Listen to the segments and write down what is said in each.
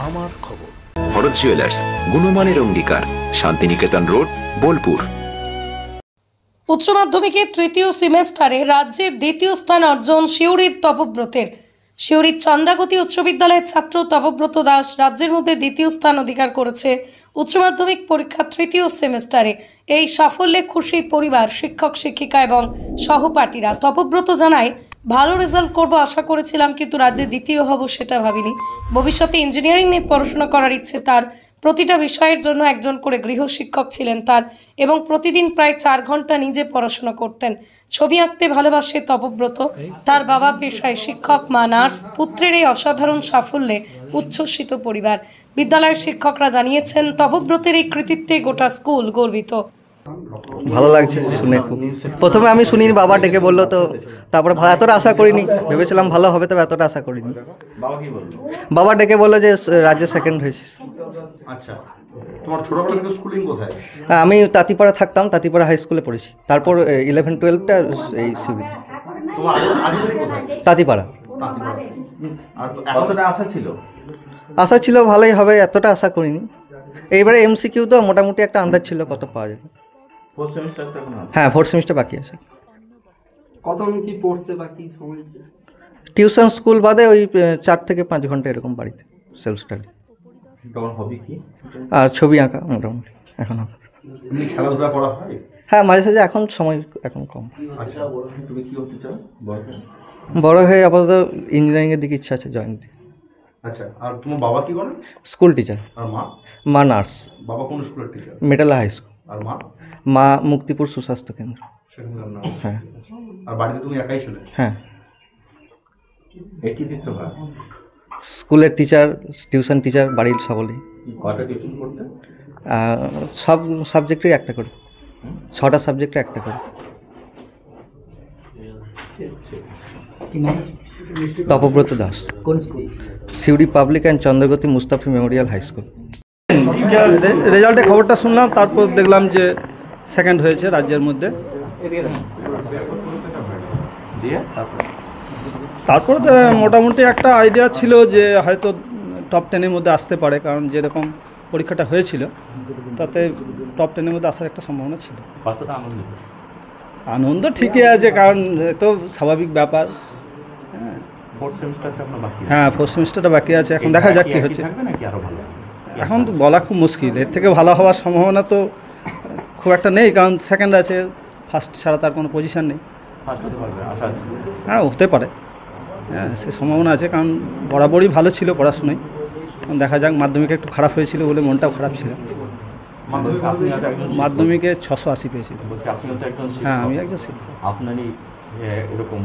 আমার খবর। ভরত জুয়েলার্স, গুণমানের অঙ্গীকার, শান্তিনিকেতন রোড, বোলপুর। উচ্চ মাধ্যমিকের তৃতীয় সেমেস্টারে রাজ্যের দ্বিতীয় স্থান অর্জন সিউড়ির তপব্রতের। সিউড়ির চন্দ্রাগতি উচ্চ বিদ্যালয়ের ছাত্র তপব্রত দাস রাজ্যের মধ্যে দ্বিতীয় স্থান অধিকার করেছে উচ্চ মাধ্যমিক পরীক্ষা তৃতীয় সেমেস্টারে। এই সাফল্যে খুশি পরিবার, শিক্ষক শিক্ষিকা এবং সহপাঠীরা। তপব্রত জানায়, ভালো রেজাল্ট করব আশা করেছিলাম, কিন্তু রাজ্যে দ্বিতীয় হব সেটা ভাবিনি। ভবিষ্যতে ইঞ্জিনিয়ারিং নিয়ে পড়াশোনা করার ইচ্ছে তার। প্রতিটা বিষয়ের জন্য একজন করে গৃহশিক্ষক ছিলেন তার এবং প্রতিদিন প্রায় 4 ঘন্টা নিজে পড়াশোনা করতেন। ছবি আঁকতে ভালোবাসে তপব্রত। তার বাবা পেশায় শিক্ষক, মা নার্স। পুত্রের এই অসাধারণ সাফল্যে উচ্ছ্বসিত পরিবার। বিদ্যালয়ের শিক্ষকরা জানিয়েছেন, তপব্রতের এই কৃতিত্বে গোটা স্কুল গর্বিত। ভালো লাগছে শুনে। প্রথমে আমি শুনিনি, বাবা ডেকে বললো, তো তারপরে এতটা আশা করিনি, ভেবেছিলাম ভালো হবে, তবে এতটা আশা করিনি। বাবা ডেকে বললো যে রাজ্যে সেকেন্ড হয়েছে। আচ্ছা, তোমার ছোটবেলা থেকে স্কুলিং কোথায়? আমি তাঁতিপাড়া থাকতাম, তাঁতিপাড়া হাই স্কুলে পড়েছি। তারপর 11-12টা এই সিভিতে। তোমার আদিবাড়ি কোথায়? তাঁতিপাড়া। আর এতটা আশা ছিল? আশা ছিল ভালোই হবে, এতটা আশা করিনি। এইবারে এমসিকিউ তো মোটামুটি একটা আন্দাজ ছিল কত পাওয়া যাবে। হ্যাঁ, 4th সেমিস্টার বাকি আছে। কত কি পড়তে বাকি সময়? টিউশন স্কুল বাদে ওই 4 থেকে 5 ঘন্টা এরকম বাড়িতে সেলফ স্টাডি। তোমার হবি কি? আর ছবি আঁকা মোটামুটি এখন। খেলাধুলা করা হয়? হ্যাঁ, মাঝে সাঝে, এখন সময় এখন কম। আচ্ছা, তুমি কি হতে চাও বড় হয়ে? আপাতত ইঞ্জিনিয়ারিংয়ের দিকে ইচ্ছা আছে, জয়েন দিতে। আচ্ছা, আর তোমার বাবা কি করেন? School teacher. আর মা? মা নার্স। বাবা কোন স্কুলের টিচার? Metala high school. আর মা? মা মুক্তিপুর সুস্বাস্থ্য কেন্দ্র। হ্যাঁ। আর বাড়িতে তুমি একাই ছিলে? হ্যাঁ। একই দিতে হয়? স্কুলের টিচার, টিউশন টিচার, বাড়ির সকলেই। কয়টা টিউশন করতে? সব সাবজেক্টের একটা করে, 6টা সাবজেক্টে একটা করে। তপব্রত দাস। কোন school? Suri public and Chandragati Mustafi memorial high school. রেজাল্টের খবরটা শুনলাম, তারপর দেখলাম যে সেকেন্ড হয়েছে রাজ্যের মধ্যে। তারপর মোটামুটি একটা আইডিয়া ছিল যে হয়তো টপ 10-এর মধ্যে আসতে পারে, কারণ যেরকম পরীক্ষাটা হয়েছিল তাতে টপ 10-এর মধ্যে আসার একটা সম্ভাবনা ছিল। কতটা আনন্দ? আনন্দ ঠিকই আছে, কারণ তো স্বাভাবিক ব্যাপার। হ্যাঁ, 4th সেমিস্টারটা বাকি আছে, এখন দেখা যাক কী হচ্ছে। এখন তো বলা খুব মুশকিল, এর থেকে ভালো হওয়ার সম্ভাবনা তো খুব একটা নেই, কারণ সেকেন্ড আছে, ফার্স্ট ছাড়া তার কোনো পজিশান নেই। হ্যাঁ, হতে পারে, হ্যাঁ সে সম্ভাবনা আছে, কারণ বরাবরই ভালো ছিল পড়াশোনায়। দেখা যাক, মাধ্যমিকে একটু খারাপ হয়েছিল বলে মনটাও খারাপ ছিল। মাধ্যমিকে 680 পেয়েছিল। হ্যাঁ, আমি একজন শিক্ষক। আপনারই এরকম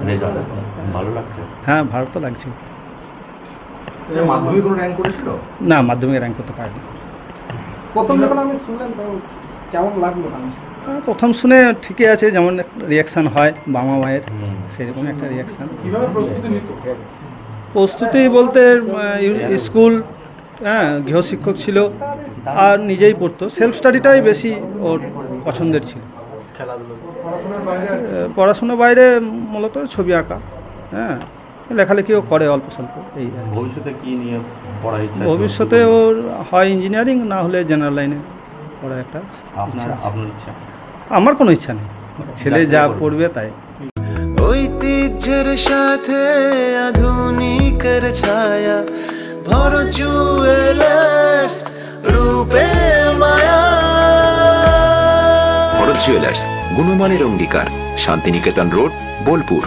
রেজাল্ট ভালো লাগছে? হ্যাঁ, ভালো তো লাগছে। মাধ্যমিক কোনো র্যাঙ্ক করেছিল? না, মাধ্যমিকে র্যাঙ্ক করতে পারিনি। প্রথম যখন আমি শুনলাম তো কেমন লাগলো? প্রথম শুনে ঠিকই আছে, যেমন রিয়াকশান হয় বাবা মায়ের, সেরকম একটা রিয়াকশান। কীভাবে প্রস্তুতি নিত? প্রস্তুতি বলতে স্কুল, হ্যাঁ গৃহশিক্ষক ছিল, আর নিজেই পড়তো। সেলফ স্টাডিটাই বেশি ওর পছন্দের ছিল। পড়াশোনার বাইরে মূলত ছবি আঁকা, হ্যাঁ লেখালেখিও করে অল্প স্বল্প। এই ভবিষ্যতে কি নিয়ে পড়ার ইচ্ছা? ভবিষ্যতে ওর হয় ইঞ্জিনিয়ারিং, না হলে জেনারেল লাইনে পড়ার একটা ইচ্ছা আছে। আপনার ইচ্ছা? আমার কোনো ইচ্ছা নেই, ছেলে যা পড়বে তাই। ঐতিহ্যের সাথে আধুনিকের ছায়া, ভরত জুয়েলার্স, রূপে মায়া। ভরত জুয়েলার্স, গুণমানের অঙ্গীকার, শান্তিনিকেতন রোড, বোলপুর।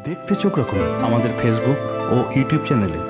দেখতে চোখ রাখুন আমাদের ফেসবুক ও ইউটিউব চ্যানেলে।